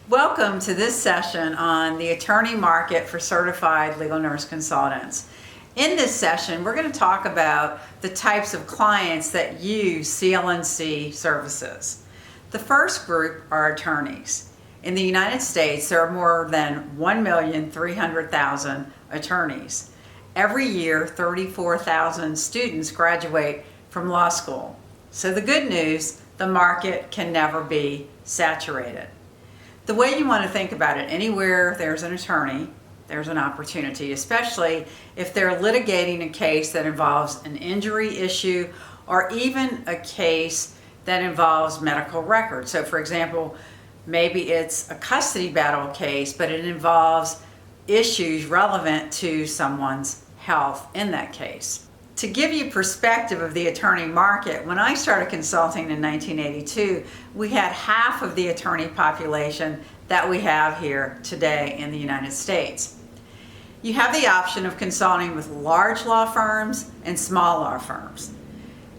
Welcome to this session on the attorney market for certified legal nurse consultants. In this session, we're going to talk about the types of clients that use CLNC services. The first group are attorneys. In the United States, there are more than 1,300,000 attorneys. Every year, 34,000 students graduate from law school. So the good news, the market can never be saturated. The way you want to think about it, anywhere there's an attorney, there's an opportunity, especially if they're litigating a case that involves an injury issue or even a case that involves medical records. So for example, maybe it's a custody battle case, but it involves issues relevant to someone's health in that case. To give you perspective of the attorney market, when I started consulting in 1982, we had half of the attorney population that we have here today in the United States. You have the option of consulting with large law firms and small law firms.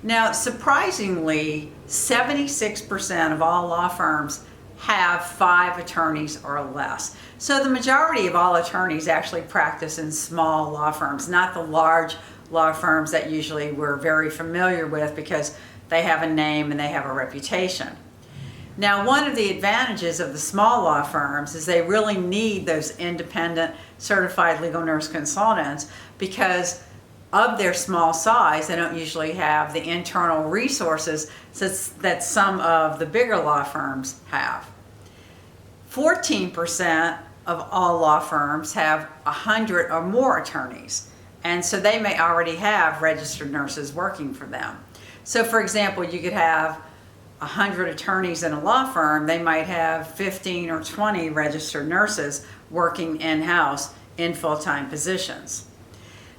Now, surprisingly, 76% of all law firms have 5 attorneys or less. So the majority of all attorneys actually practice in small law firms, not the large law firms that usually we're very familiar with because they have a name and they have a reputation. Now, one of the advantages of the small law firms is they really need those independent certified legal nurse consultants because of their small size. They don't usually have the internal resources that some of the bigger law firms have. 14% of all law firms have 100 or more attorneys. And so they may already have registered nurses working for them. So for example, you could have 100 attorneys in a law firm. They might have 15 or 20 registered nurses working in-house in full-time positions.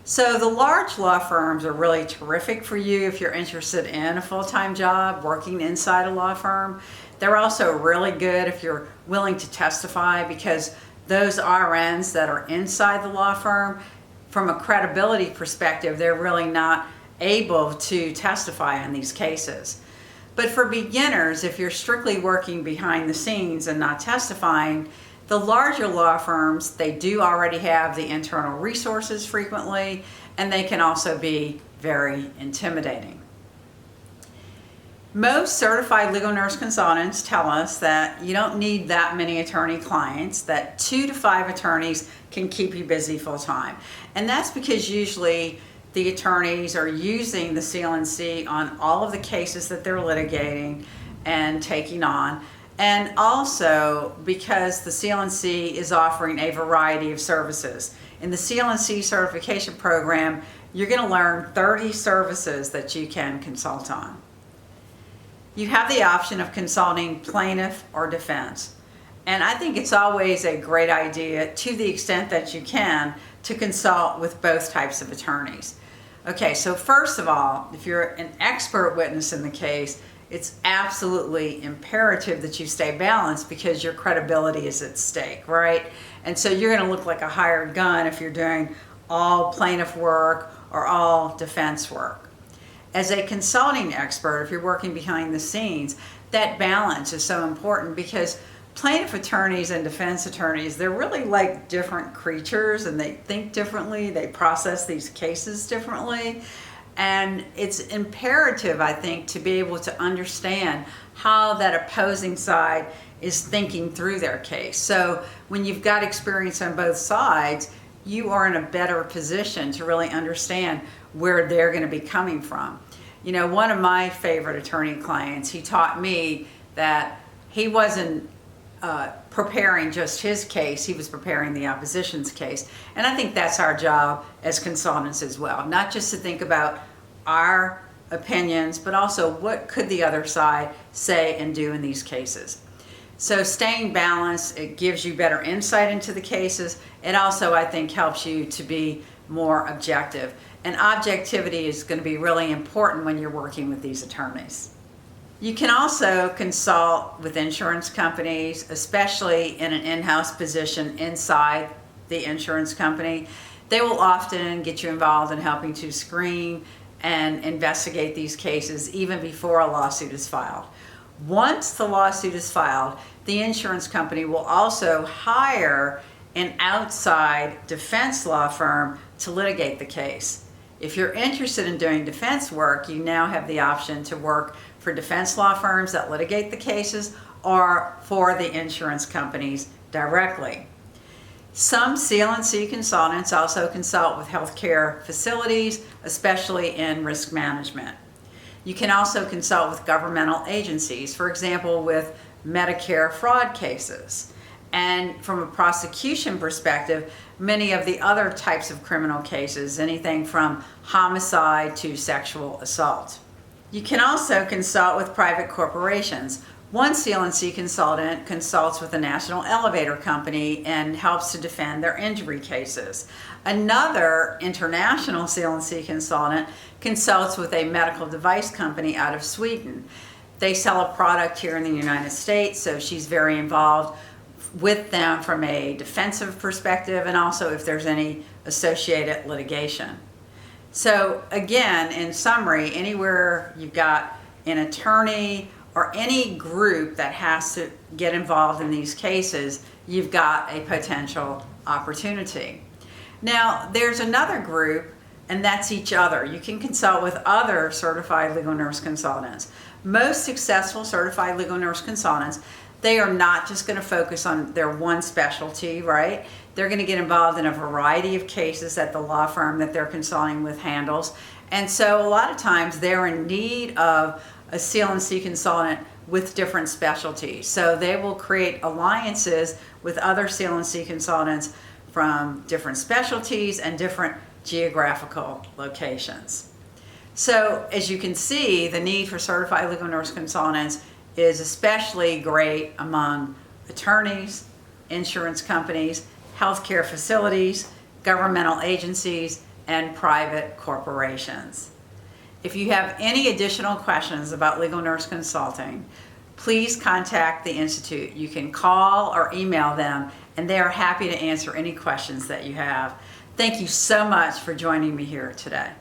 So the large law firms are really terrific for you if you're interested in a full-time job working inside a law firm. They're also really good if you're willing to testify because those RNs that are inside the law firm, from a credibility perspective, they're really not able to testify on these cases. But for beginners, if you're strictly working behind the scenes and not testifying, the larger law firms, they do already have the internal resources frequently, and they can also be very intimidating. Most certified legal nurse consultants tell us that you don't need that many attorney clients, that 2 to 5 attorneys can keep you busy full time. And that's because usually the attorneys are using the CLNC on all of the cases that they're litigating and taking on. And also because the CLNC is offering a variety of services. In the CLNC certification program, you're going to learn 30 services that you can consult on. You have the option of consulting plaintiff or defense. And I think it's always a great idea, to the extent that you can, to consult with both types of attorneys. Okay, so first of all, if you're an expert witness in the case, it's absolutely imperative that you stay balanced because your credibility is at stake, right? And so you're going to look like a hired gun if you're doing all plaintiff work or all defense work. As a consulting expert, if you're working behind the scenes, that balance is so important because plaintiff attorneys and defense attorneys, they're really like different creatures and they think differently, they process these cases differently. And it's imperative, I think, to be able to understand how that opposing side is thinking through their case. So when you've got experience on both sides, you are in a better position to really understand where they're going to be coming from. You know, one of my favorite attorney clients, he taught me that he wasn't preparing just his case, he was preparing the opposition's case. And I think that's our job as consultants as well, not just to think about our opinions, but also what could the other side say and do in these cases. So staying balanced, it gives you better insight into the cases. It also, I think, helps you to be more objective. And objectivity is going to be really important when you're working with these attorneys. You can also consult with insurance companies, especially in an in-house position inside the insurance company. They will often get you involved in helping to screen and investigate these cases even before a lawsuit is filed. Once the lawsuit is filed, the insurance company will also hire an outside defense law firm to litigate the case. If you're interested in doing defense work, you now have the option to work for defense law firms that litigate the cases or for the insurance companies directly. Some CL&C consultants also consult with healthcare facilities, especially in risk management. You can also consult with governmental agencies, for example, with Medicare fraud cases. And from a prosecution perspective, many of the other types of criminal cases, anything from homicide to sexual assault. You can also consult with private corporations. One CL&C consultant consults with a national elevator company and helps to defend their injury cases. Another international CL&C consultant consults with a medical device company out of Sweden. They sell a product here in the United States, so she's very involved with them from a defensive perspective and also if there's any associated litigation. So again, in summary, anywhere you've got an attorney or any group that has to get involved in these cases, you've got a potential opportunity. Now, there's another group, and that's each other. You can consult with other certified legal nurse consultants. Most successful certified legal nurse consultants, they are not just going to focus on their one specialty, right? They're going to get involved in a variety of cases that the law firm that they're consulting with handles. And so a lot of times they're in need of a CL&C consultant with different specialties. So they will create alliances with other CL&C consultants from different specialties and different geographical locations. So as you can see, the need for certified legal nurse consultants is especially great among attorneys, insurance companies, healthcare facilities, governmental agencies, and private corporations. If you have any additional questions about legal nurse consulting, please contact the Institute. You can call or email them, and they are happy to answer any questions that you have. Thank you so much for joining me here today.